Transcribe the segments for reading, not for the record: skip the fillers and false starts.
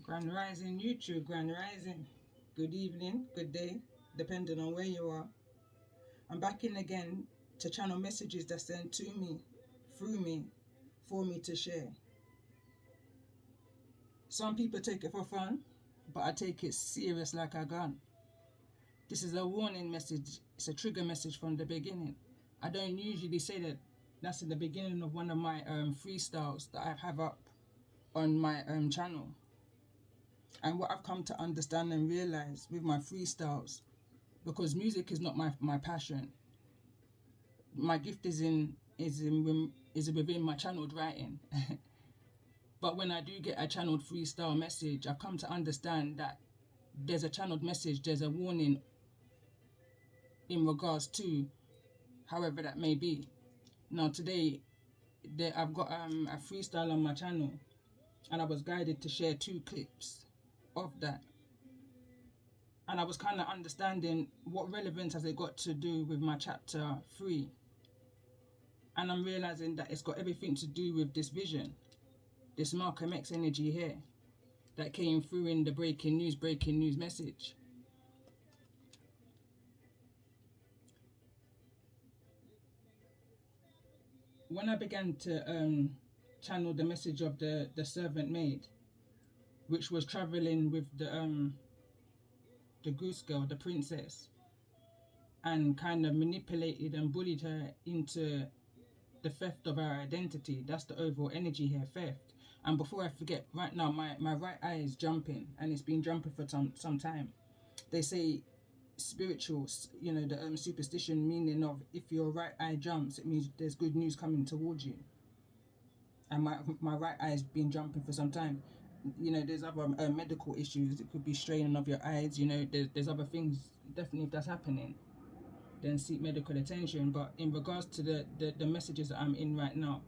Grand Rising YouTube, Grand Rising. Good evening, good day, depending on where you are. I'm back in again to channel messages that sent to me, through me, for me to share. Some people take it for fun, but I take it serious like a gun. This is a warning message, it's a trigger message from the beginning. I don't usually say that. That's in the beginning of one of my freestyles that I have up on my channel. And what I've come to understand and realize with my freestyles, because music is not my passion. My gift is within my channeled writing. But when I do get a channeled freestyle message, I've come to understand that there's a channeled message, there's a warning in regards to however that may be. Now today, I've got a freestyle on my channel, and I was guided to share 2 clips of that. And I was kind of understanding what relevance has it got to do with my chapter 3. And I'm realizing that it's got everything to do with this vision, this Malcolm X energy here that came through in the breaking news message. When I began to channel the message of the servant maid, which was traveling with the goose girl, the princess, and kind of manipulated and bullied her into the theft of her identity. That's the overall energy here, theft. And before I forget, right now my right eye is jumping, and it's been jumping for some time. They say spiritual, you know, the superstition meaning of if your right eye jumps, it means there's good news coming towards you. And my right eye's been jumping for some time. You know, there's other medical issues. It could be straining of your eyes. You know, there's other things. Definitely, if that's happening, then seek medical attention. But in regards to the messages that I'm in right now,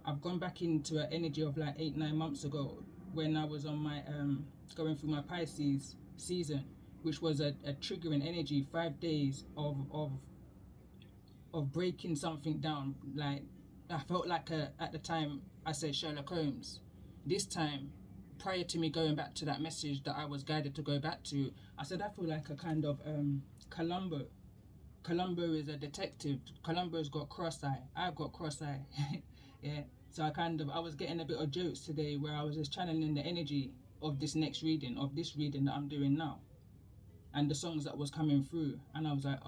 I've gone back into an energy of like 8-9 months ago when I was on my going through my Pisces season, which was a triggering energy. 5 days of breaking something down. Like I felt like at the time I said Sherlock Holmes. This time, prior to me going back to that message that I was guided to go back to, I said I feel like a kind of Columbo. Columbo is a detective. Columbo's got cross-eye. I've got cross-eye. Yeah. So I was getting a bit of jokes today where I was just channeling the energy of this next reading, of this reading that I'm doing now, and the songs that was coming through. And I was like,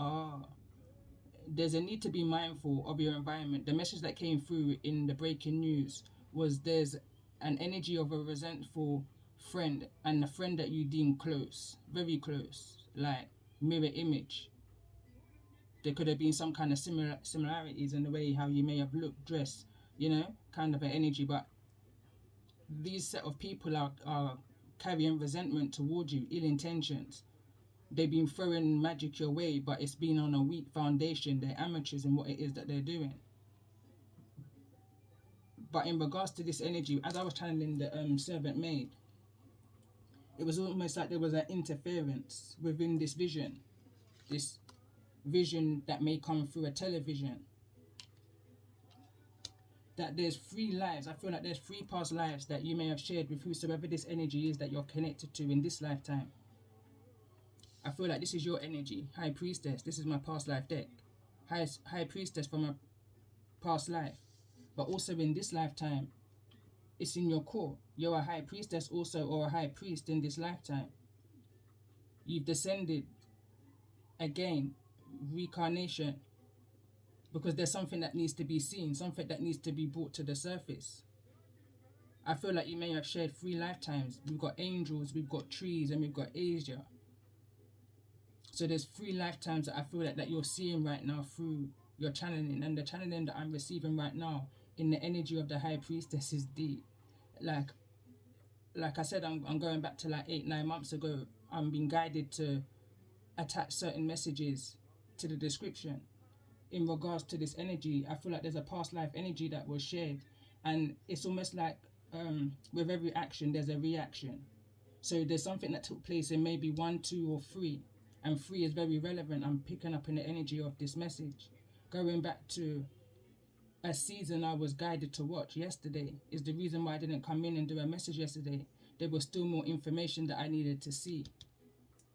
there's a need to be mindful of your environment. The message that came through in the breaking news was there's an energy of a resentful friend, and a friend that you deem close, very close, like mirror image. There could have been some kind of similarities in the way how you may have looked, dressed, you know, kind of an energy. But these set of people are carrying resentment towards you, ill intentions. They've been throwing magic your way, but it's been on a weak foundation. They're amateurs in what it is that they're doing. But in regards to this energy, as I was channeling the servant maid, it was almost like there was an interference within this vision that may come through a television. That there's 3 lives. I feel like there's 3 past lives that you may have shared with whosoever this energy is that you're connected to in this lifetime. I feel like this is your energy, High Priestess. This is my past life deck. High Priestess from a past life. But also in this lifetime, it's in your core. You're a High Priestess also, or a High Priest in this lifetime. You've descended again, reincarnation, because there's something that needs to be seen, something that needs to be brought to the surface. I feel like you may have shared 3 lifetimes. We've got angels, we've got trees, and we've got Asia. So there's 3 lifetimes that I feel that you're seeing right now through your channeling, and the channeling that I'm receiving right now in the energy of the High Priestess is deep. Like I said, I'm going back to like 8-9 months ago. I'm being guided to attach certain messages to the description in regards to this energy. I feel like there's a past life energy that was shared, and it's almost like with every action there's a reaction. So there's something that took place in maybe 1, 2, or 3, and 3 is very relevant. I'm picking up in the energy of this message. Going back to a season I was guided to watch yesterday is the reason why I didn't come in and do a message yesterday, there was still more information that I needed to see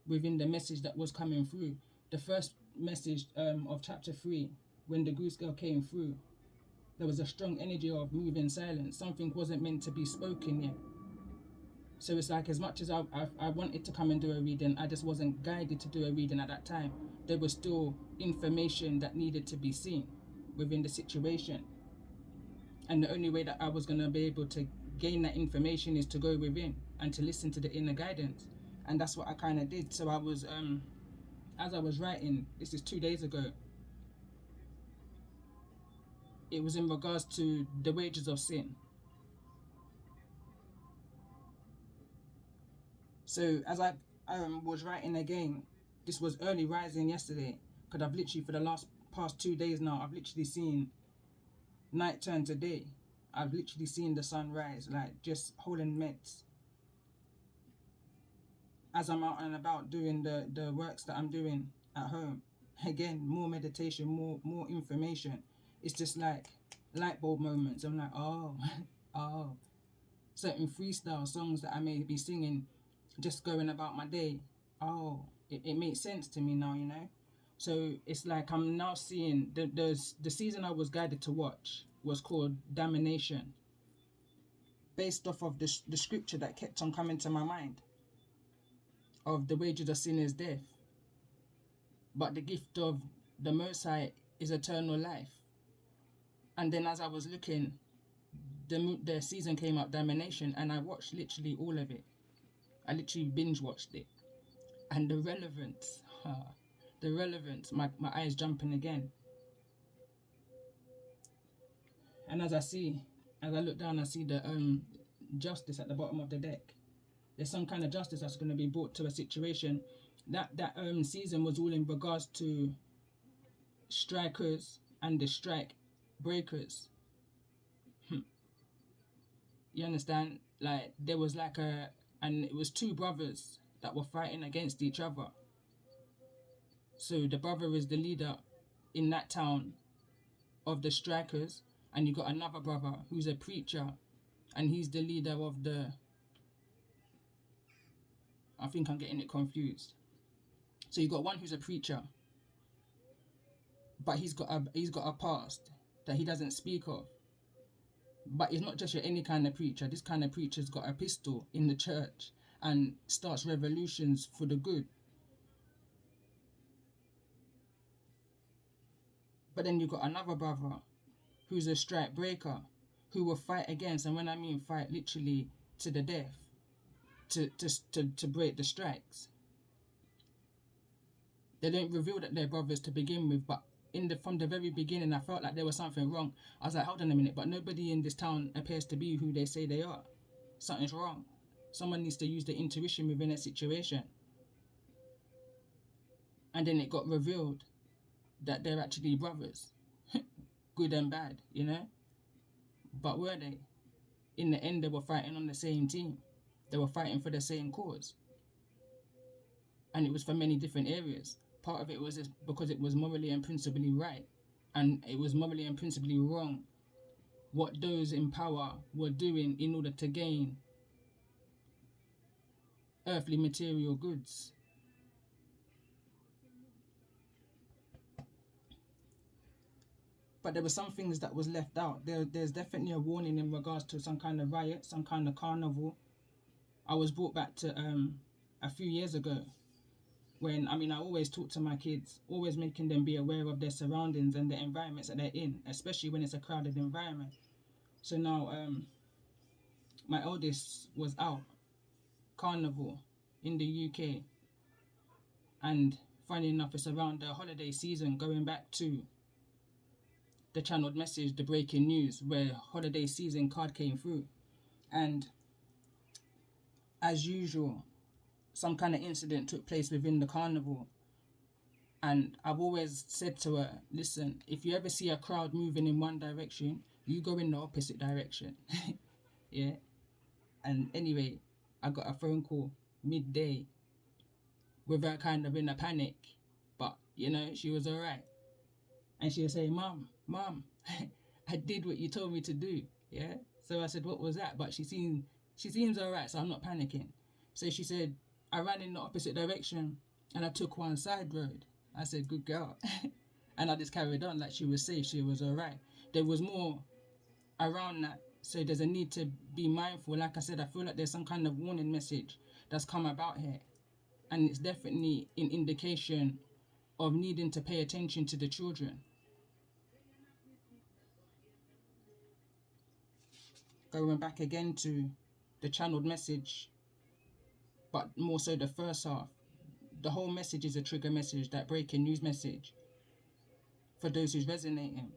within the message that was coming through. The first message of chapter 3, when the goose girl came through, there was a strong energy of moving silence. Something wasn't meant to be spoken yet. So it's like, as much as I wanted to come and do a reading, I just wasn't guided to do a reading at that time. There was still information that needed to be seen within the situation. And the only way that I was going to be able to gain that information is to go within and to listen to the inner guidance. And that's what I kind of did. So I was, as I was writing, this is 2 days ago, it was in regards to the wages of sin. So as I was writing again, this was early rising yesterday, because I've literally, for the past 2 days now, I've literally seen night turn to day. I've literally seen the sun rise, like just holding meds. As I'm out and about doing the works that I'm doing at home, again, more meditation, more information. It's just like light bulb moments. I'm like, oh, oh. Certain freestyle songs that I may be singing, just going about my day. Oh, it makes sense to me now, you know? So it's like I'm now seeing, the season I was guided to watch was called Damnation, based off of the scripture that kept on coming to my mind, of the wages of sin is death, but the gift of the Most High is eternal life. And then as I was looking, the season came up, Damnation, and I watched literally all of it. I literally binge watched it. And the relevance, my eyes jumping again. And as I look down, I see the justice at the bottom of the deck. There's some kind of justice that's going to be brought to a situation. That season was all in regards to strikers and the strike breakers. You understand? Like, there was like and it was two brothers that were fighting against each other. So the brother is the leader in that town of the strikers, and you got another brother who's a preacher, and he's the leader of the, I think I'm getting it confused. So you got one who's a preacher, but he's got a past that he doesn't speak of. But he's not just your any kind of preacher. This kind of preacher's got a pistol in the church and starts revolutions for the good. But then you got another brother who's a strike breaker, who will fight against, and when I mean fight, literally to the death, to break the strikes. They don't reveal that they're brothers to begin with, but from the very beginning, I felt like there was something wrong. I was like, hold on a minute, but nobody in this town appears to be who they say they are. Something's wrong. Someone needs to use the intuition within a situation. And then it got revealed that they're actually brothers. Good and bad, you know? But were they? In the end, they were fighting on the same team. They were fighting for the same cause. And it was for many different areas. Part of it was just because it was morally and principally right. And it was morally and principally wrong what those in power were doing in order to gain earthly material goods. But there were some things that was left out. There's definitely a warning in regards to some kind of riot, some kind of carnival. I was brought back to a few years ago when, I always talk to my kids, always making them be aware of their surroundings and the environments that they're in, especially when it's a crowded environment. So now, my eldest was out, carnival in the UK. And funny enough, it's around the holiday season, going back to the channeled message, the breaking news, where holiday season card came through. And as usual, some kind of incident took place within the carnival. And I've always said to her, listen, if you ever see a crowd moving in one direction, you go in the opposite direction. Yeah. And anyway, I got a phone call midday with her kind of in a panic. But, she was all right. And she was saying, Mom, I did what you told me to do. Yeah. So I said, what was that? But she seen She seems alright, so I'm not panicking. So she said, I ran in the opposite direction and I took one side road. I said, good girl. And I just carried on like she was safe, she was alright. There was more around that. So there's a need to be mindful. Like I said, I feel like there's some kind of warning message that's come about here. And it's definitely an indication of needing to pay attention to the children. Going back again to the channeled message, but more so the first half. The whole message is a trigger message, that breaking news message, for those who's resonating.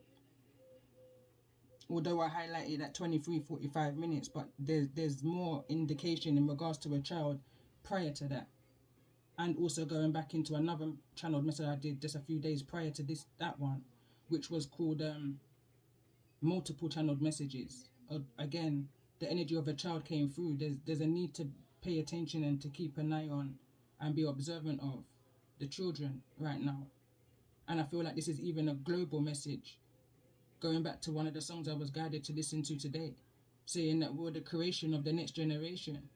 Although I highlighted at 23:45 minutes, but there's more indication in regards to a child prior to that. And also going back into another channeled message I did just a few days prior to that one, which was called multiple channeled messages. Again, the energy of a child came through. There's a need to pay attention and to keep an eye on and be observant of the children right now. And I feel like this is even a global message. Going back to one of the songs I was guided to listen to today, saying that we're the creation of the next generation.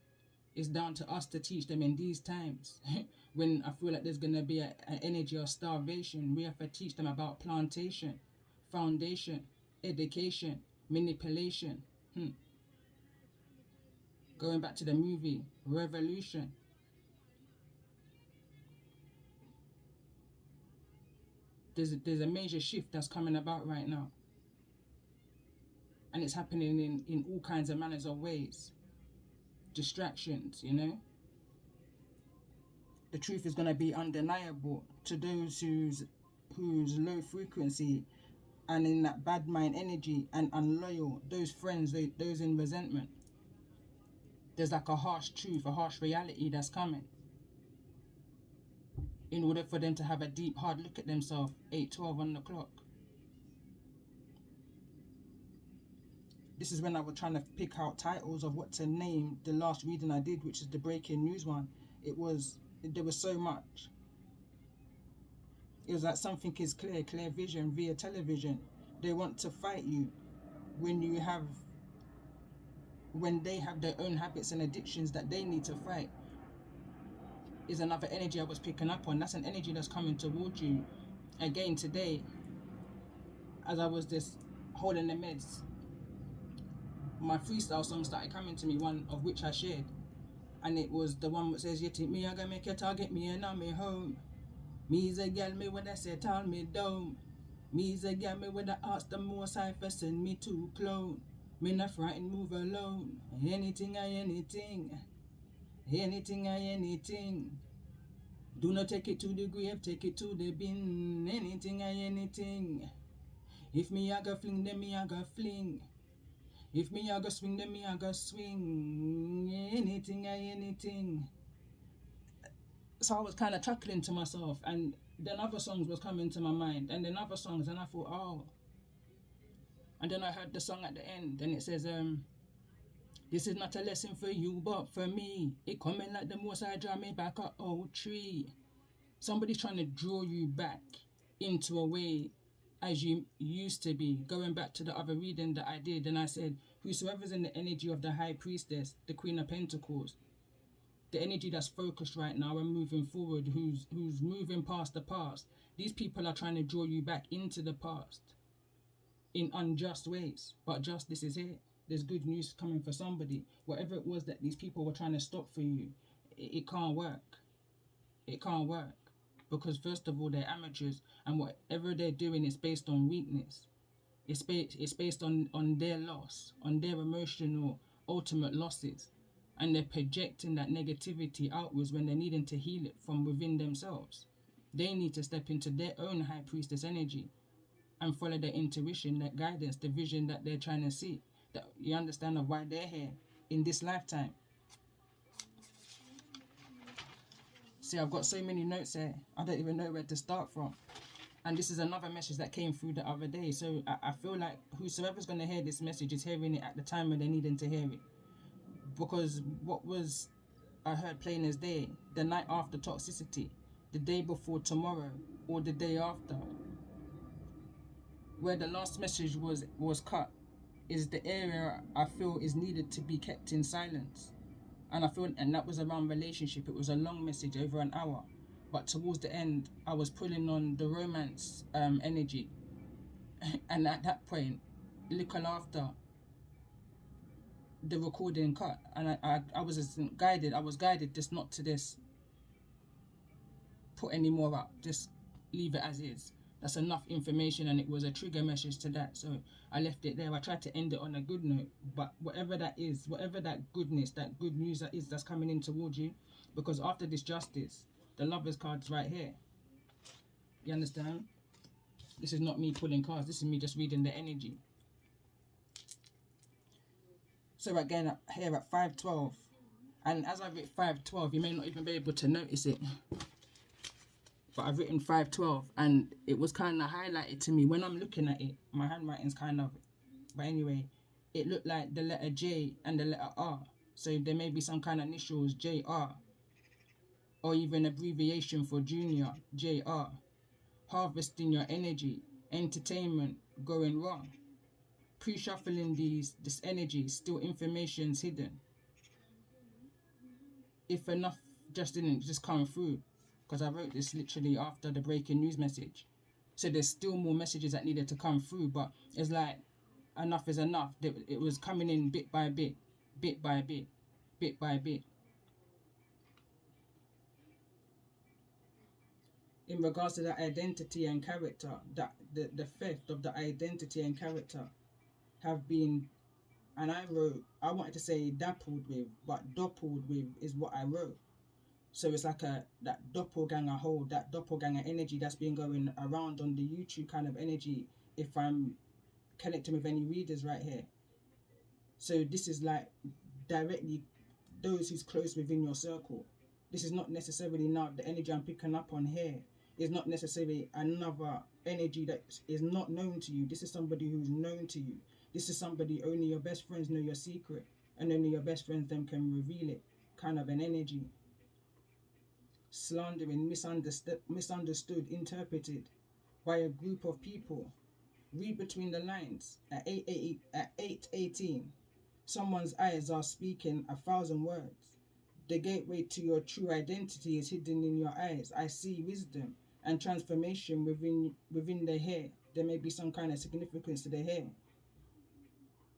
It's down to us to teach them in these times. When I feel like there's going to be an energy of starvation, we have to teach them about plantation, foundation, education, manipulation. Going back to the movie, Revolution. There's a major shift that's coming about right now. And it's happening in all kinds of manners of ways. Distractions, you know. The truth is going to be undeniable to those whose low frequency and in that bad mind energy and unloyal, those friends, those in resentment. There's like a harsh truth, a harsh reality that's coming. In order for them to have a deep, hard look at themselves, 8:12 on the clock. This is when I was trying to pick out titles of what to name the last reading I did, which is the breaking news one. There was so much. It was like something is clear vision via television. They want to fight you when they have their own habits and addictions that they need to fight. Is another energy I was picking up on. That's an energy that's coming towards you. Again today, as I was just holding the meds, my freestyle song started coming to me, one of which I shared. And it was the one that says, you take me, I gonna make you target me and I'm me home. Me's a girl, me when I set all me down. Me's a girl, me when I ask the most high for send me to clone. Me not frightened, move alone. Anything. Do not take it to the grave, take it to the bin. Anything. If me I go fling, then me I go fling. If me I go swing, then me I go swing. Anything. So I was kind of chuckling to myself, and then other songs was coming to my mind, and then other songs, and I thought, oh. And then I heard the song at the end, and it says, this is not a lesson for you, but for me. It coming like the most I draw me back a old tree. Somebody's trying to draw you back into a way as you used to be. Going back to the other reading that I did, and I said, whosoever's in the energy of the High Priestess, the Queen of Pentacles, the energy that's focused right now and moving forward, who's moving past the past, these people are trying to draw you back into the past in unjust ways. But justice is here. There's good news coming for somebody. Whatever it was that these people were trying to stop for you, it can't work. It can't work. Because first of all, they're amateurs, and whatever they're doing is based on weakness. It's based on their loss, on their emotional ultimate losses. And they're projecting that negativity outwards when they're needing to heal it from within themselves. They need to step into their own High Priestess energy and follow their intuition, their guidance, the vision that they're trying to see. That you understand of why they're here in this lifetime. See, I've got so many notes here, I don't even know where to start from. And this is another message that came through the other day. So I feel like whosoever's going to hear this message is hearing it at the time when they're needing to hear it. Because what was I heard plain as day, the night after toxicity, the day before tomorrow, or the day after, where the last message was cut, is the area I feel is needed to be kept in silence. And I feel, and that was around relationship. It was a long message, over an hour, but towards the end, I was pulling on the romance energy, and at that point, little after, the recording cut, and I was guided. I was guided just not to this put any more up. Just leave it as is. That's enough information, and it was a trigger message to that. So I left it there. I tried to end it on a good note, but whatever that is, whatever that goodness, that good news that is, that's coming in towards you, because after this justice, the Lovers card's right here. You understand? This is not me pulling cards. This is me just reading the energy. So again, here at 512, and as I read 512, you may not even be able to notice it, but I've written 512, and it was kind of highlighted to me when I'm looking at it. My handwriting's kind of, but anyway, it looked like the letter J and the letter R. So there may be some kind of initials, JR, or even abbreviation for junior, JR. Harvesting your energy, entertainment going wrong. Pre-shuffling this energy, still information's hidden. If enough didn't just come through, because I wrote this literally after the breaking news message. So there's still more messages that needed to come through, but it's like enough is enough. It was coming in bit by bit, bit by bit, bit by bit. In regards to the identity and character, that the theft of the identity and character have been, and I wanted to say dappled with, but doppled with is what I wrote. So it's like that doppelganger hold, that doppelganger energy that's been going around on the YouTube kind of energy, if I'm connecting with any readers right here. So this is like directly those who's close within your circle. This is not necessarily now the energy I'm picking up on here is not necessarily another energy that is not known to you. This is somebody who's known to you. This is somebody only your best friends know your secret, and only your best friends then can reveal it, kind of an energy. Slandering, misunderstood, interpreted by a group of people. Read between the lines. At 8:18, someone's eyes are speaking 1,000 words. The gateway to your true identity is hidden in your eyes. I see wisdom and transformation within the hair. There may be some kind of significance to the hair.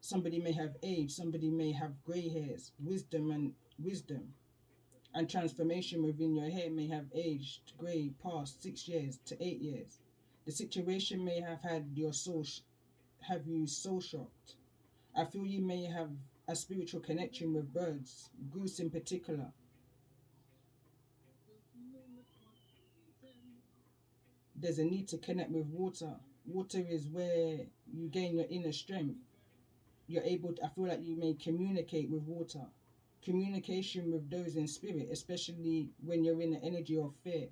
Somebody may have age, somebody may have grey hairs. Wisdom and transformation within your hair may have aged grey past 6 years to 8 years. The situation may have had you soul shocked. I feel you may have a spiritual connection with birds, goose in particular. There's a need to connect with water. Water is where you gain your inner strength. I feel like you may communicate with water. Communication with those in spirit, especially when you're in the energy of fear.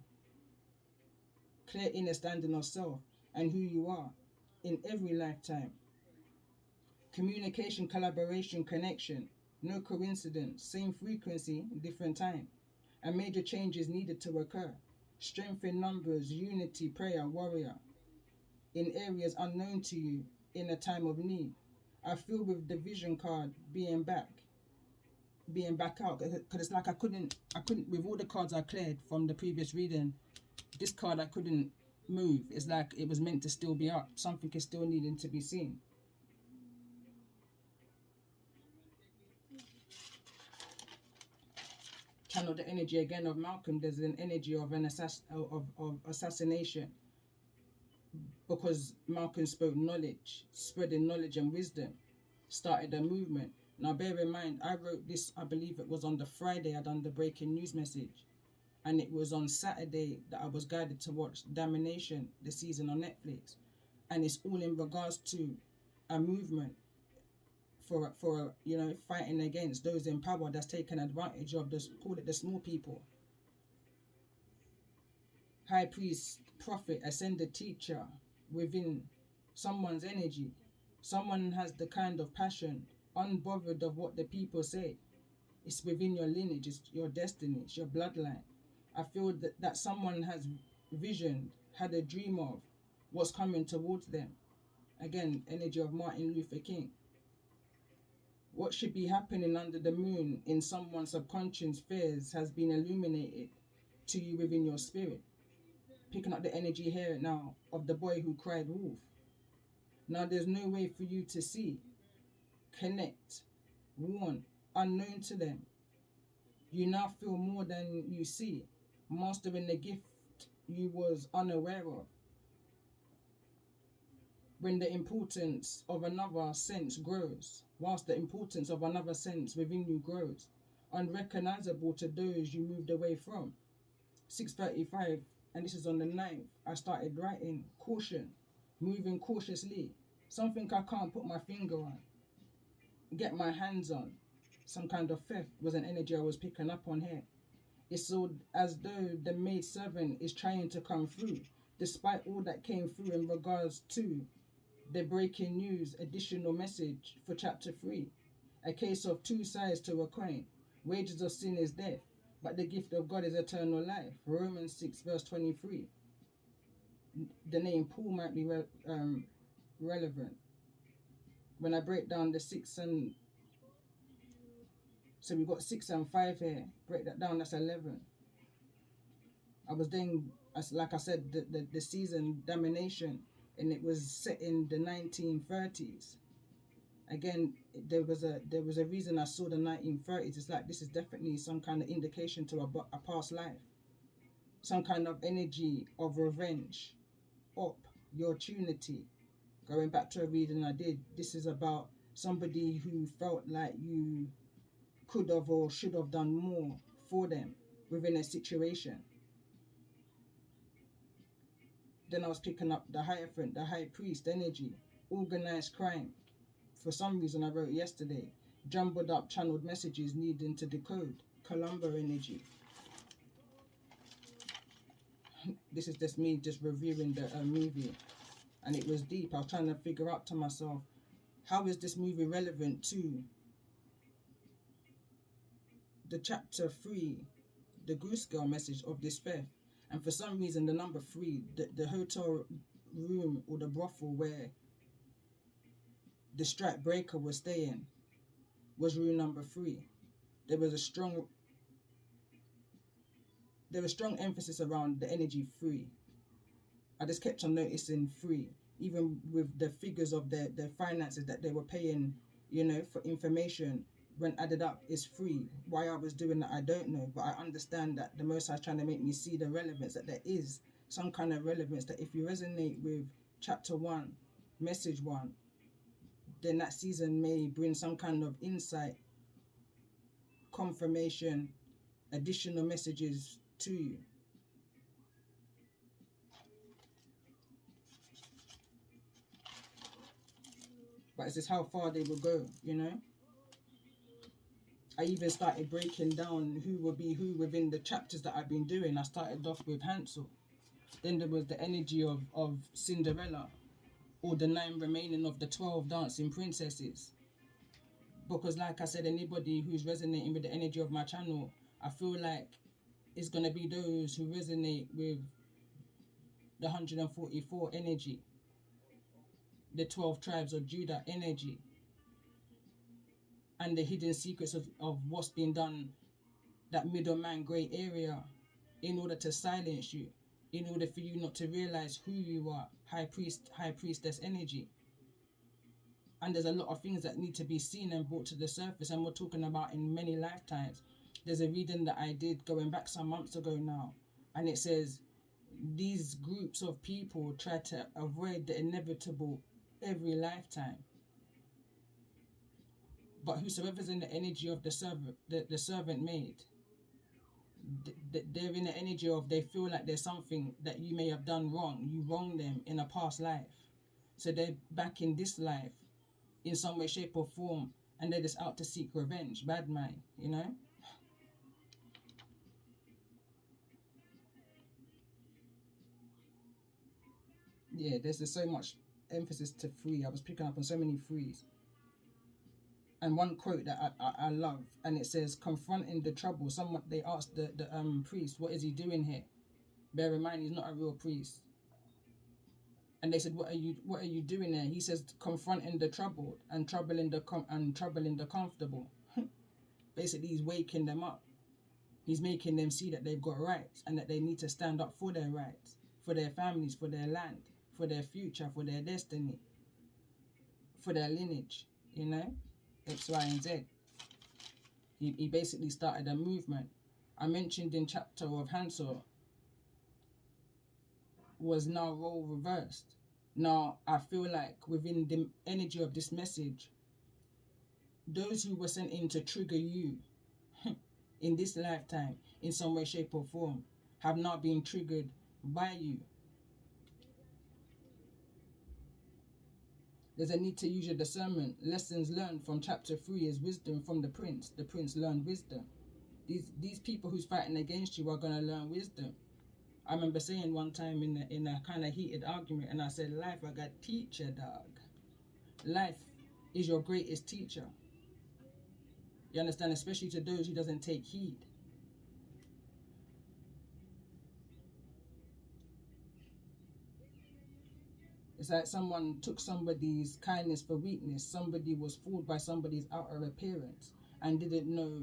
Clear understanding of self and who you are in every lifetime. Communication, collaboration, connection. No coincidence, same frequency, different time. A major change is needed to occur. Strength in numbers, unity, prayer, warrior. In areas unknown to you in a time of need. I feel with the vision card being back out, because it's like I couldn't with all the cards I cleared from the previous reading, this card I couldn't move. It's like it was meant to still be up. Something is still needing to be seen. Channel the energy again of Malcolm. There's an energy of of assassination, because Malcolm spoke knowledge, spreading knowledge and wisdom, started a movement. Now bear in mind, I wrote this, I believe it was on the Friday I done the breaking news message, and it was on Saturday that I was guided to watch Damnation, the season on Netflix, and it's all in regards to a movement for fighting against those in power that's taken advantage of call it the small people. High priest, prophet, ascended teacher within someone's energy. Someone has the kind of passion, unbothered of what the people say. It's within your lineage, it's your destiny, it's your bloodline. I feel that someone has visioned, had a dream of what's coming towards them. Again, energy of Martin Luther King. What should be happening under the moon in someone's subconscious fears has been illuminated to you within your spirit. Picking up the energy here now of the boy who cried wolf. Now there's no way for you to see, connect, warn, unknown to them. You now feel more than you see, mastering the gift you was unaware of. When the importance of another sense grows, whilst the importance of another sense within you grows, unrecognizable to those you moved away from. 6:35, and this is on the 9th, I started writing, caution, moving cautiously, something I can't put my finger on, get my hands on. Some kind of theft was an energy I was picking up on here. It's so as though the maid servant is trying to come through, despite all that came through in regards to the breaking news additional message for chapter 3. A case of two sides to a coin. Wages of sin is death, but the gift of God is eternal life. Romans 6 verse 23. The name Paul might be relevant. When I break down the 6 and... So we got 6 and 5 here. Break that down, that's 11. I was doing, like I said, the season Damnation, and it was set in the 1930s. Again, there was a reason I saw the 1930s. It's like this is definitely some kind of indication to a past life. Some kind of energy of revenge, opportunity. Going back to a reading I did, this is about somebody who felt like you could have or should have done more for them within a situation. Then I was picking up the Hierophant, the High Priest energy, organized crime. For some reason I wrote yesterday, jumbled up channeled messages needing to decode, Columbo energy. This is just me just reviewing the movie, and it was deep. I was trying to figure out to myself, how is this movie relevant to the chapter 3, the Goose Girl message of this theft? And for some reason, the number 3, the hotel room or the brothel where the strike breaker was staying, was room number 3. There was strong emphasis around the energy 3. I just kept on noticing 3, even with the figures of their finances that they were paying, for information. When added up is 3. Why I was doing that, I don't know, but I understand that the Most High is trying to make me see the relevance, that there is some kind of relevance, that if you resonate with chapter 1, message 1, then that season may bring some kind of insight, confirmation, additional messages to you. But it's just how far they will go, I even started breaking down who will be who within the chapters that I've been doing. I started off with Hansel. Then there was the energy of Cinderella, or the 9 remaining of the 12 dancing princesses. Because like I said, anybody who's resonating with the energy of my channel, I feel like it's going to be those who resonate with the 144 energy, the 12 tribes of Judah energy, and the hidden secrets of what's been done, that middleman grey area, in order to silence you, in order for you not to realize who you are, high priestess energy. And there's a lot of things that need to be seen and brought to the surface, and we're talking about in many lifetimes. There's a reading that I did going back some months ago now, and it says these groups of people try to avoid the inevitable every lifetime. But whosoever's in the energy of the servant maid, they're in the energy of, they feel like there's something that you may have done wrong. You wronged them in a past life. So they're back in this life in some way, shape or form, and they're just out to seek revenge. Bad mind, Yeah, there's just so much emphasis to 3. I was picking up on so many 3s. And one quote that I love, and it says, confronting the trouble. They asked the priest, what is he doing here? Bear in mind, he's not a real priest. And they said, what are you doing there? He says, confronting the troubled and troubling the comfortable. Basically, he's waking them up. He's making them see that they've got rights and that they need to stand up for their rights, for their families, for their land, for their future, for their destiny, for their lineage, you know, X, Y, and Z. He basically started a movement. I mentioned in chapter of Hansel was now role reversed. Now, I feel like within the energy of this message, those who were sent in to trigger you in this lifetime, in some way, shape, or form, have not been triggered by you. There's a need to use your discernment. Lessons learned from chapter 3 is wisdom from the prince. The prince learned wisdom. These people who's fighting against you are going to learn wisdom. I remember saying one time in a kind of heated argument, and I said, life like a teacher, dog. Life is your greatest teacher. You understand? Especially to those who doesn't take heed. It's like someone took somebody's kindness for weakness. Somebody was fooled by somebody's outer appearance and didn't know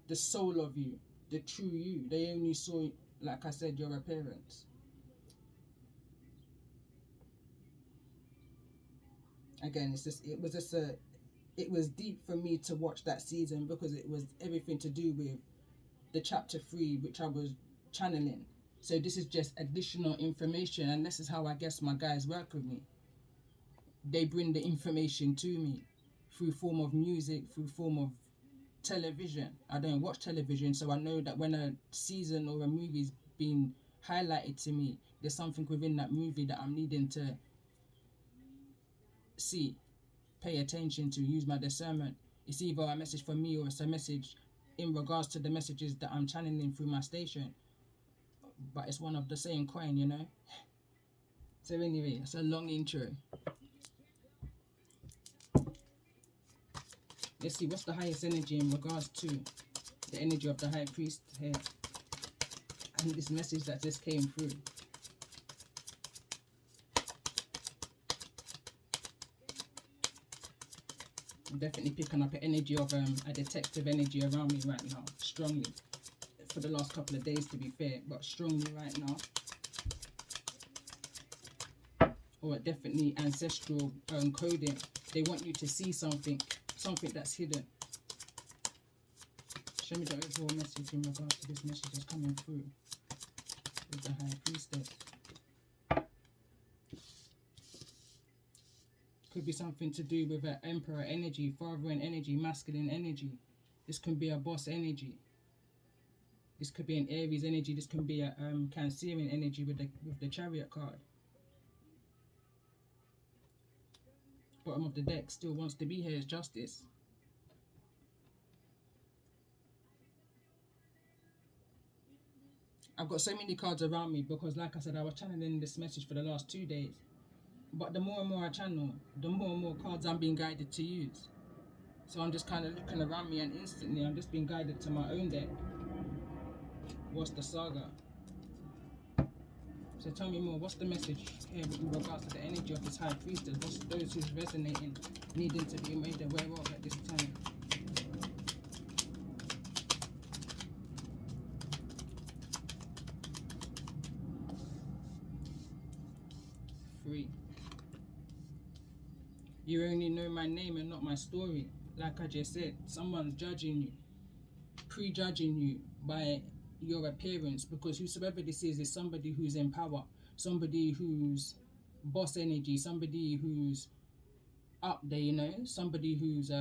the soul of you, the true you. They only saw, like I said, your appearance. Again, it was deep for me to watch that season because it was everything to do with the chapter 3, which I was channeling. So this is just additional information, and this is how I guess my guys work with me. They bring the information to me through form of music, through form of television. I don't watch television, so I know that when a season or a movie's been highlighted to me, there's something within that movie that I'm needing to see, pay attention to, use my discernment. It's either a message for me or it's a message in regards to the messages that I'm channeling through my station. But it's one of the same coin, you know. So anyway, it's a long intro. Let's see, what's the highest energy in regards to the energy of the high priest here and this message that just came through. I'm definitely picking up an energy of a detective energy around me right now, strongly. For the last couple of days, to be fair, but strongly right now. Or definitely ancestral coding. They want you to see something that's hidden. Show me the overall message in regards to this message that's coming through with the high priestess. Could be something to do with an emperor energy, fathering energy, masculine energy. This can be a boss energy. This could be an Aries energy. This can be a Cancerian energy with the Chariot card. Bottom of the deck still wants to be here is Justice. I've got so many cards around me because, like I said, I was channeling this message for the last 2 days. But the more and more I channel, the more and more cards I'm being guided to use. So I'm just kind of looking around me and instantly I'm just being guided to my own deck. What's the saga? So tell me more, what's the message here in regards to the energy of this high priestess? What's those who's resonating, needing to be made aware of at this time? Free. You only know my name and not my story. Like I just said, someone's judging you, prejudging you by your appearance, because whosoever this is somebody who's in power, somebody who's boss energy, somebody who's up there, you know, somebody who's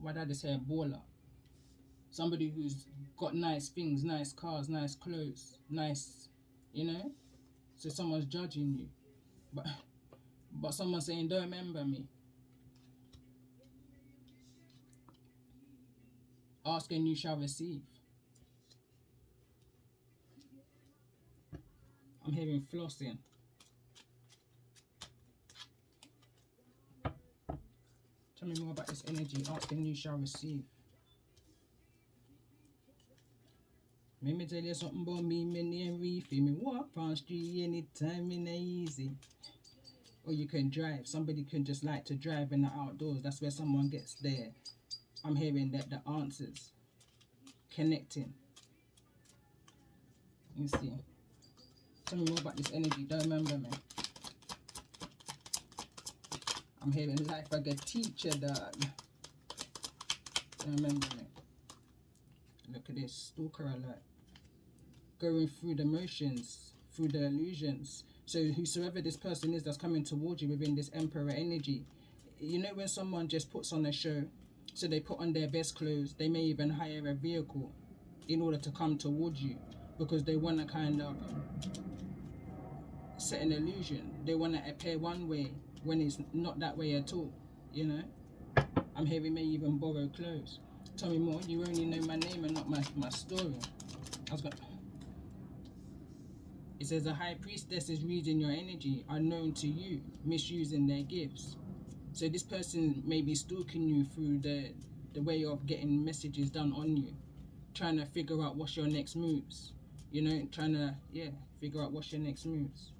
what did I say, a baller, somebody who's got nice things, nice cars, nice clothes, nice, you know. So someone's judging you, but someone's saying, don't remember me. Ask and you shall receive. I'm hearing flossing. Tell me more about this energy. Ask and you shall receive. Let me tell you something about me, me name Reefy. Me walk on street anytime in the easy. Or you can drive. Somebody can just like to drive in the outdoors. That's where someone gets there. I'm hearing that the answers. Connecting. Let me see. Tell me more about this energy. Don't remember me. I'm hearing life like a teacher, dog. Don't remember me. Look at this. Stalker alert. Going through the motions, through the illusions. So whosoever this person is that's coming towards you within this Emperor energy, you know when someone just puts on a show, so they put on their best clothes, they may even hire a vehicle in order to come towards you because they want to kind of set an illusion. They want to appear one way when it's not that way at all, you know. I'm hearing may even borrow clothes. Tell me more. You only know my name and not my story. I was going. It says a high priestess is reading your energy, unknown to you, misusing their gifts. So this person may be stalking you through the way of getting messages done on you, trying to figure out what's your next moves. You know, trying to figure out what's your next moves.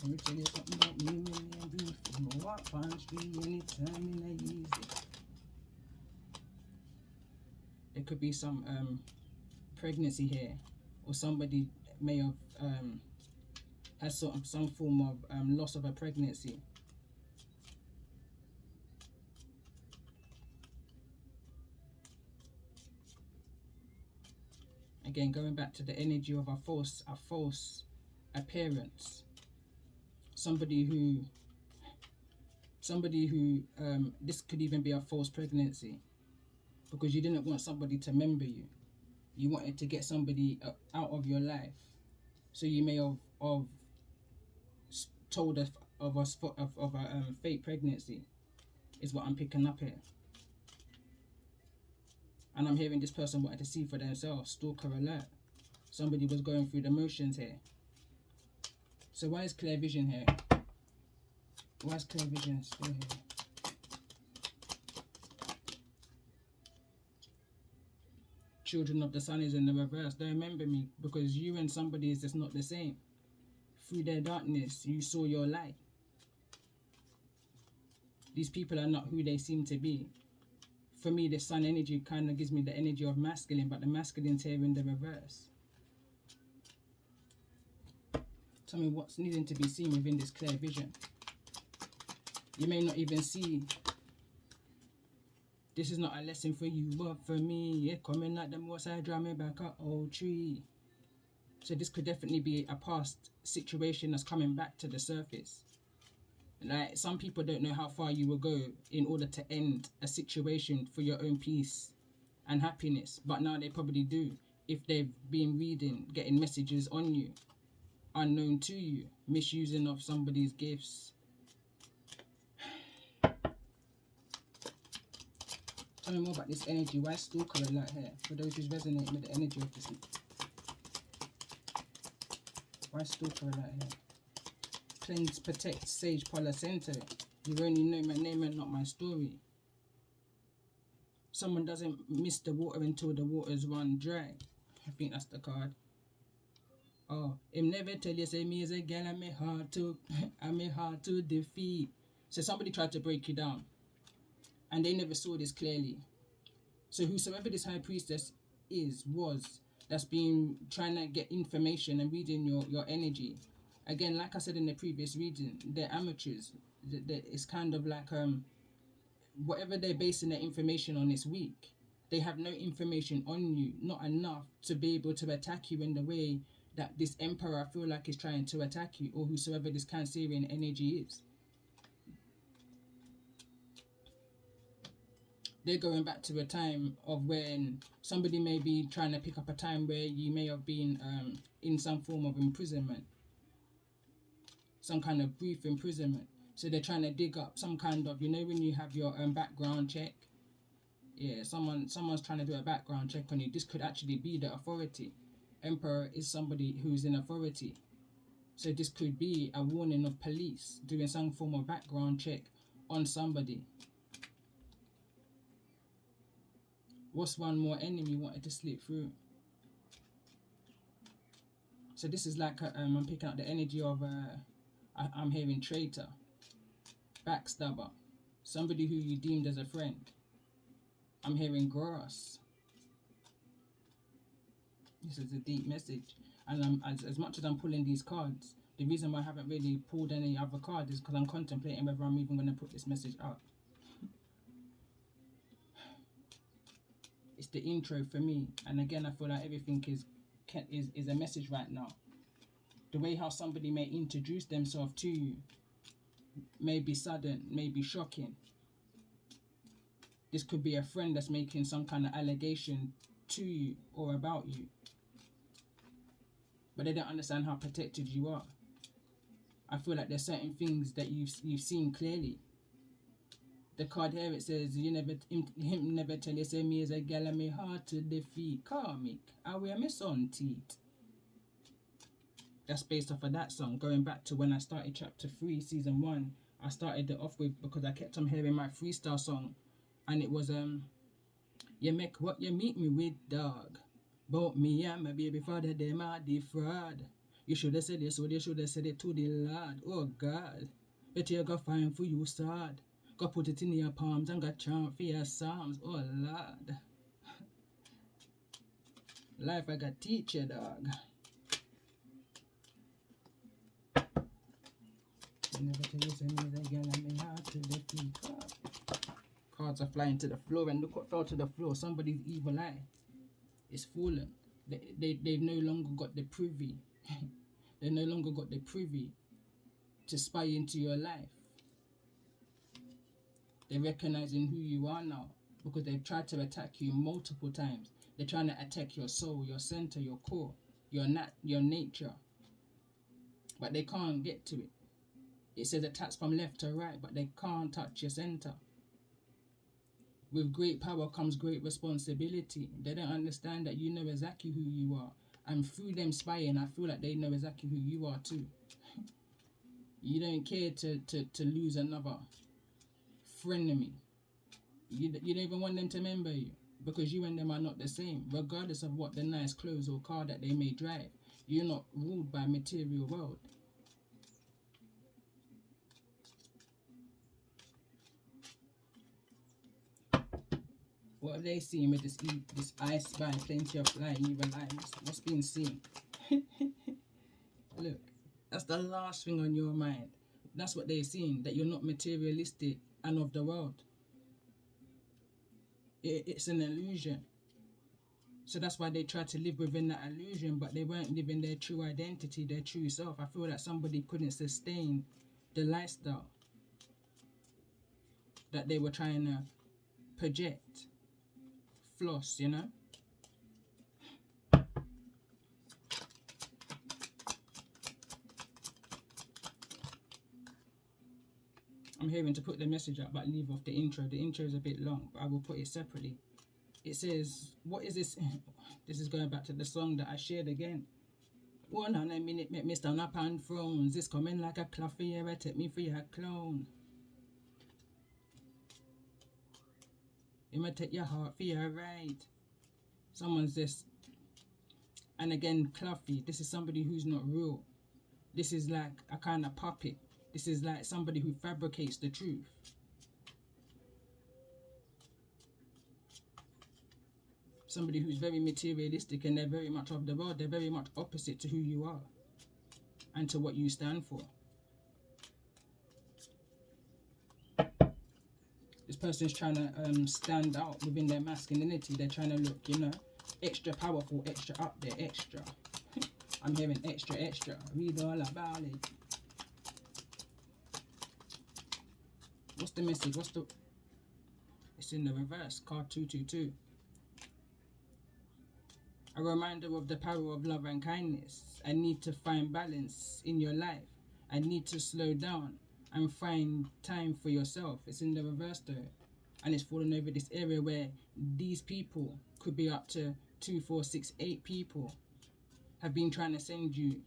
Let me tell you something about me, and Beef. Walk on the street anytime in the easy. There could be some pregnancy here, or somebody may have has some form of loss of a pregnancy. Again, going back to the energy of a false appearance. Somebody who this could even be a false pregnancy because you didn't want somebody to remember you. You wanted to get somebody out of your life, so you may have told us of a fake pregnancy, is what I'm picking up here. And I'm hearing this person wanted to see for themselves. Stalker alert. Somebody was going through the motions here. So why is clear vision here? Why is clear vision still here? Children of the sun is in the reverse. Don't remember me, because you and somebody is just not the same. Through their darkness, you saw your light. These people are not who they seem to be. For me, the sun energy kind of gives me the energy of masculine, but the masculine's here in the reverse. Tell me what's needing to be seen within this clear vision. You may not even see. This is not a lesson for you, but for me, yeah, coming at the most I draw me back up old tree. So this could definitely be a past situation that's coming back to the surface. Like, some people don't know how far you will go in order to end a situation for your own peace and happiness, but now they probably do if they've been reading, getting messages on you, unknown to you, misusing of somebody's gifts. Tell me more about this energy. Why stalker alert here? For those who's resonating with the energy of this. Why stalker alert here? Cleanse, protect, sage, polar center. You only know my name and not my story. Someone doesn't miss the water until the waters run dry. I think that's the card. Oh, him never tell you say me as a girl I'm hard to defeat. So somebody tried to break you down, and they never saw this clearly. So whosoever this high priestess was, that's been trying to get information and reading your energy. Again, like I said in the previous reading, they're amateurs. It's kind of like whatever they're basing their information on is weak. They have no information on you, not enough to be able to attack you in the way that this emperor, I feel like, is trying to attack you, or whosoever this Cancerian energy is. They're going back to a time of when somebody may be trying to pick up a time where you may have been in some form of imprisonment, some kind of brief imprisonment. So they're trying to dig up some kind of, you know, when you have your background check. Yeah, someone's trying to do a background check on you. This could actually be the authority. Emperor is somebody who's in authority. So this could be a warning of police doing some form of background check on somebody. What's one more enemy wanted to slip through? So this is like I'm picking up the energy of I'm hearing traitor, backstabber, somebody who you deemed as a friend. I'm hearing grass. This is a deep message, and as much as I'm pulling these cards, the reason why I haven't really pulled any other card is because I'm contemplating whether I'm even going to put this message up. It's the intro for me, and again I feel like everything is a message right now. The way how somebody may introduce themselves to you may be sudden, may be shocking. This could be a friend that's making some kind of allegation to you or about you, but they don't understand how protected you are. I feel like there's certain things that you've seen clearly. The card here, it says, him never tell you, say me as a gal and me hard to defeat. Karmic, I wear my son teeth. That's based off of that song. Going back to when I started chapter 3, season 1, I started it off with, because I kept on hearing my freestyle song, and it was you make what you meet me with, dog. But me and my baby father, them are the fraud. You should have said it, so they should have said it to the Lord. Oh God, better you go find for you sword. Go put it in your palms and go chant for your psalms. Oh Lord, life I got teach you, dog. You never tell you say me as a girl and me hard to defeat. Cards are flying to the floor, and look what fell to the floor. Somebody's evil eye is fallen. They've no longer got the privy. They no longer got the privy to spy into your life. They're recognizing who you are now, because they've tried to attack you multiple times. They're trying to attack your soul, your center, your core, your nature. But they can't get to it. It says attacks from left to right, but they can't touch your center. With great power comes great responsibility. They don't understand that you know exactly who you are. And through them spying, I feel like they know exactly who you are too. You don't care to lose another frenemy. You don't even want them to remember you, because you and them are not the same. Regardless of what the nice clothes or car that they may drive, you're not ruled by material world. What have they seen with this I spy plenty of flying evil eyes? What's been seen? Look, that's the last thing on your mind. That's what they're seeing, that you're not materialistic and of the world. It's an illusion. So that's why they try to live within that illusion, but they weren't living their true identity, their true self. I feel that somebody couldn't sustain the lifestyle that they were trying to project. Floss, you know? I'm hearing to put the message up, but leave off the intro. The intro is a bit long, but I will put it separately. It says, what is this? This is going back to the song that I shared again. 100 minute make me stand up and frowns. This coming like a cloth for you, take me for your clown. You might take your heart for your ride. Someone's this. And again, Cluffy, this is somebody who's not real. This is like a kind of puppet. This is like somebody who fabricates the truth. Somebody who's very materialistic, and they're very much of the world. They're very much opposite to who you are and to what you stand for. This person's trying to stand out within their masculinity. They're trying to look, you know, extra powerful, extra up there, extra. I'm hearing extra, extra. Read all about it. What's the message? It's in the reverse, card 222. A reminder of the power of love and kindness. I need to find balance in your life. I need to slow down and find time for yourself. It's in the reverse though. And it's falling over this area where these people, could be up to 2, 4, 6, 8 people, have been trying to send you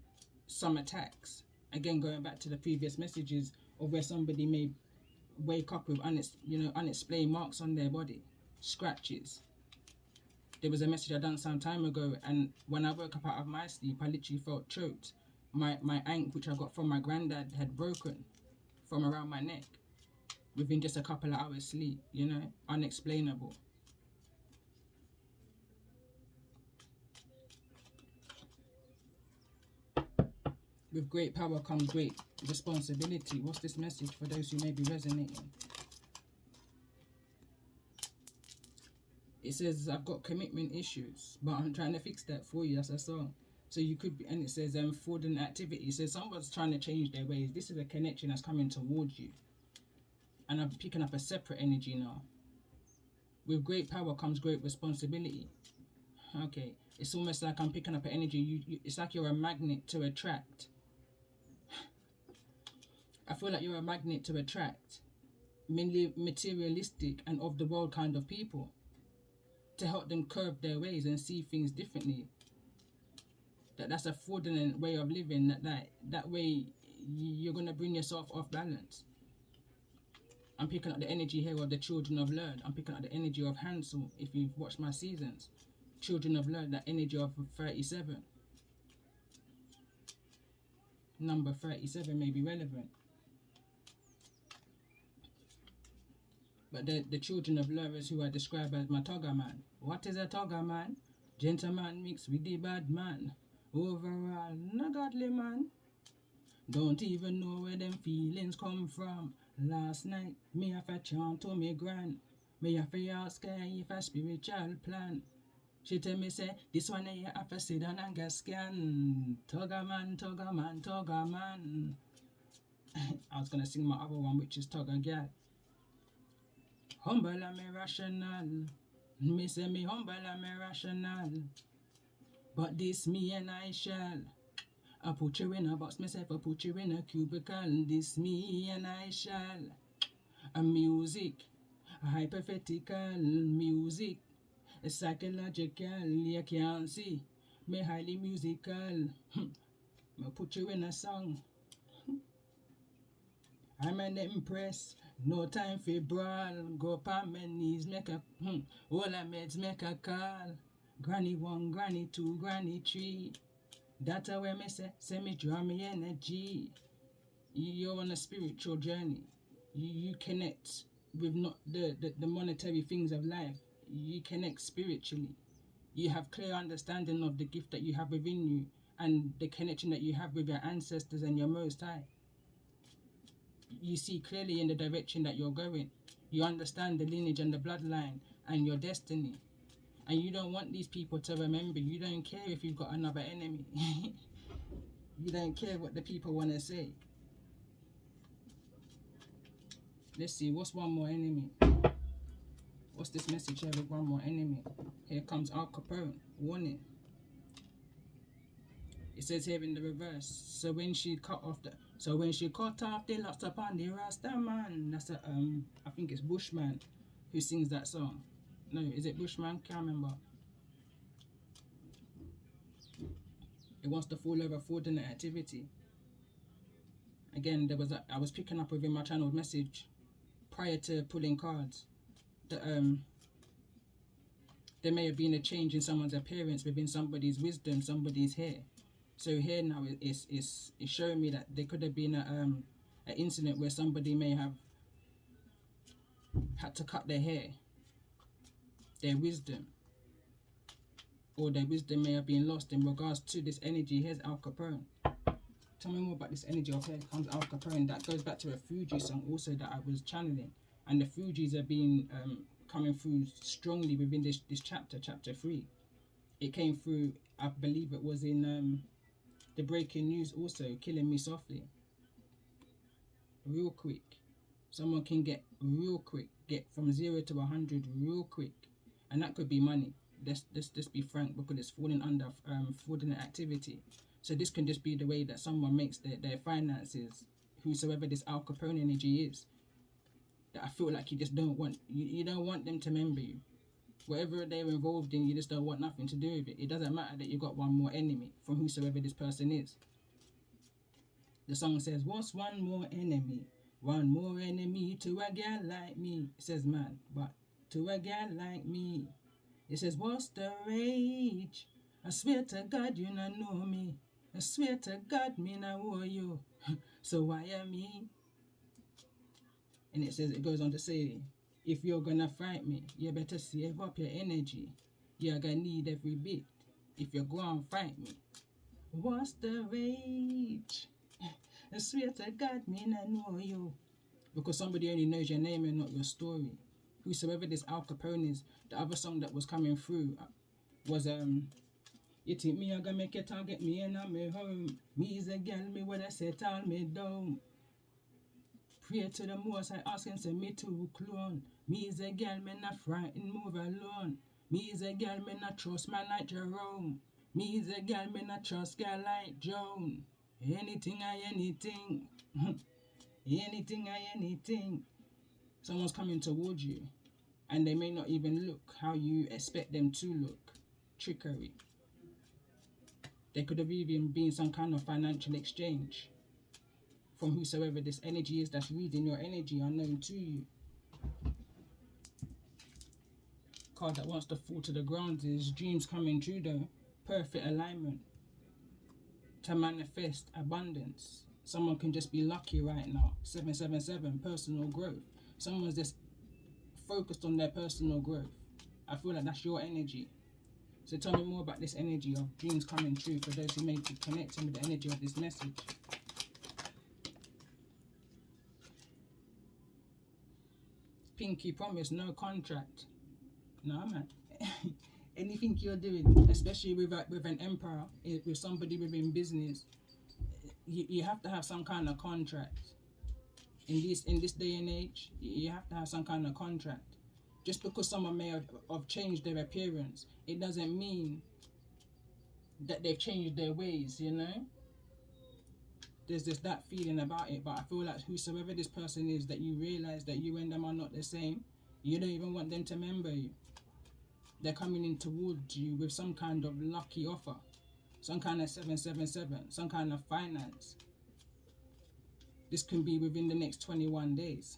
some attacks. Again, going back to the previous messages of where somebody may wake up with unexplained marks on their body, scratches. there was a message I done some time ago, and when I woke up out of my sleep, I literally felt choked. My ankle, which I got from my granddad, had broken from around my neck within just a couple of hours sleep, you know, unexplainable. With great power comes great responsibility. What's this message for those who may be resonating? It says, I've got commitment issues, but I'm trying to fix that for you. That's a song. So you could be, and it says fraudulent activity. So someone's trying to change their ways. This is a connection that's coming towards you. And I'm picking up a separate energy now. With great power comes great responsibility. Okay, it's almost like I'm picking up an energy. It's like you're a magnet to attract. I feel like you're a magnet to attract mainly materialistic and of the world kind of people, to help them curve their ways and see things differently. That's a fraudulent way of living. That way you're gonna bring yourself off balance. I'm picking up the energy here of the children of Learn. I'm picking up the energy of Hansel. If you've watched my seasons, children of Learn, that energy of 37. Number 37 may be relevant. But the children of lovers who I describe as my togger man. What is a togger man? Gentleman mixed with the bad man. Overall, no godly man. Don't even know where them feelings come from. Last night, me have a chant to me gran. Me have to ask her if a spiritual plan. She tell me say, this one here have to sit down and get scan. Togger man, togger man, togger man. I was gonna sing my other one, which is togger girl. Humble and me rational. Me say me humble and me rational. But this me and I shall. I put you in a box, myself, I put you in a cubicle. This me and I shall. A music, a hypothetical music, a psychological, you can't see. Me highly musical. Me put you in a song. I'm an empress, no time for brawl. Go up on my knees, make a all I made make a call. Granny 1, granny 2, granny 3. That's where me say me draw me energy. You're on a spiritual journey. You connect with not the monetary things of life. You connect spiritually. You have clear understanding of the gift that you have within you and the connection that you have with your ancestors and your Most High. You see clearly in the direction that you're going. You understand the lineage and the bloodline and your destiny. And you don't want these people to remember. You don't care if you've got another enemy. You don't care what the people want to say. Let's see, what's one more enemy? What's this message here with one more enemy? Here comes Al Capone. Warning. It says here in the reverse. So when she cut off the locks upon the Rasta man. That's a I think it's Bushman who sings that song. No, is it Bushman? Can't remember. It wants to fall over fraudulent activity. Again, I was picking up within my channel message prior to pulling cards that there may have been a change in someone's appearance within somebody's wisdom, somebody's hair. So here now it's showing me that there could have been an incident where somebody may have had to cut their hair, their wisdom, or their wisdom may have been lost in regards to this energy. Here's Al Capone. Tell me more about this energy of here comes Al Capone. That goes back to a Fuji song also that I was channeling. And the Fujis are being coming through strongly within this chapter 3. It came through, I believe it was in the breaking news also, Killing Me Softly. Real quick. Someone can get real quick, get from 0 to 100 real quick. And that could be money. Let's be frank, because it's falling under fraudulent activity. So this can just be the way that someone makes their finances, whosoever this Al Capone energy is. That I feel like you just don't want, you don't want them to remember you. Whatever they're involved in, you just don't want nothing to do with it. It doesn't matter that you got one more enemy from whosoever this person is. The song says, what's one more enemy? One more enemy to a girl like me. It says man, but to a girl like me. It says, what's the rage? I swear to God you not know me. I swear to God me not know you. So why am me? And it goes on to say, if you're gonna fight me, you better save up your energy. You're gonna need every bit if you're gonna fight me. What's the rage? I swear to God me not know you. Because somebody only knows your name and not your story. Whosoever this Al Capone is, the other song that was coming through was you think me I gonna make a target me and I'm me home. Me is a girl me what I set all me down. Pray to the most I ask and say me to clone. Me is a girl me not frightened move alone. Me is a girl me not trust man like Jerome. Me is a girl me not trust girl like Joan. Anything I anything. Anything I anything. Someone's coming towards you and they may not even look how you expect them to look. Trickery. There could have even been some kind of financial exchange from whosoever this energy is that's reading your energy unknown to you. Card that wants to fall to the ground is dreams coming true though. Perfect alignment to manifest abundance. Someone can just be lucky right now. 777, personal growth. Someone's just focused on their personal growth. I feel like that's your energy. So tell me more about this energy of dreams coming true for those who may be connecting with the energy of this message. Pinky promise, no contract. No, man. Anything you're doing, especially with an emperor, with somebody within business, you have to have some kind of contract. In this day and age, you have to have some kind of contract. Just because someone may have changed their appearance, it doesn't mean that they've changed their ways, you know? There's just that feeling about it, but I feel like whosoever this person is, that you realize that you and them are not the same, you don't even want them to remember you. They're coming in towards you with some kind of lucky offer, some kind of 777, some kind of finance. This can be within the next 21 days.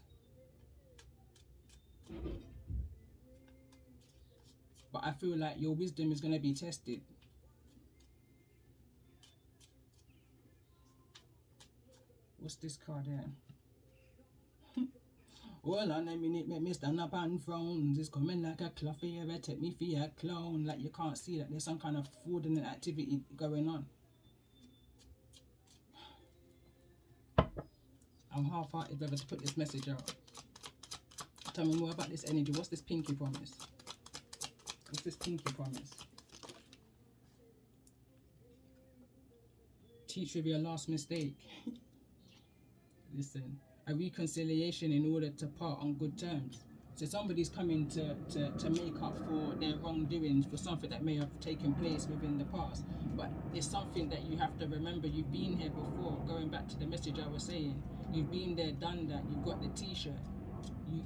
But I feel like your wisdom is going to be tested. What's this card here? Well, on a minute, make me stand up and frown. It's coming like a cloth, you ever take me for a clown. Like you can't see that there's some kind of fraudulent activity going on. I'm half-hearted whether to put this message out. Tell me more about this energy. What's this pinky promise? What's this pinky promise? Teach with your last mistake. Listen, a reconciliation in order to part on good terms. So somebody's coming to make up for their wrongdoings, for something that may have taken place within the past. But it's something that you have to remember. You've been here before. Going back to the message I was saying, you've been there, done that. You've got the t-shirt.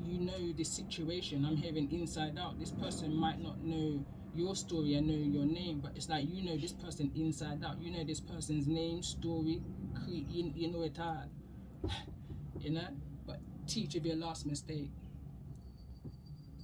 You know this situation. I'm hearing inside out. This person might not know your story and know your name, but it's like you know this person inside out. You know this person's name, story, you know it all. You know? But teach of your last mistake.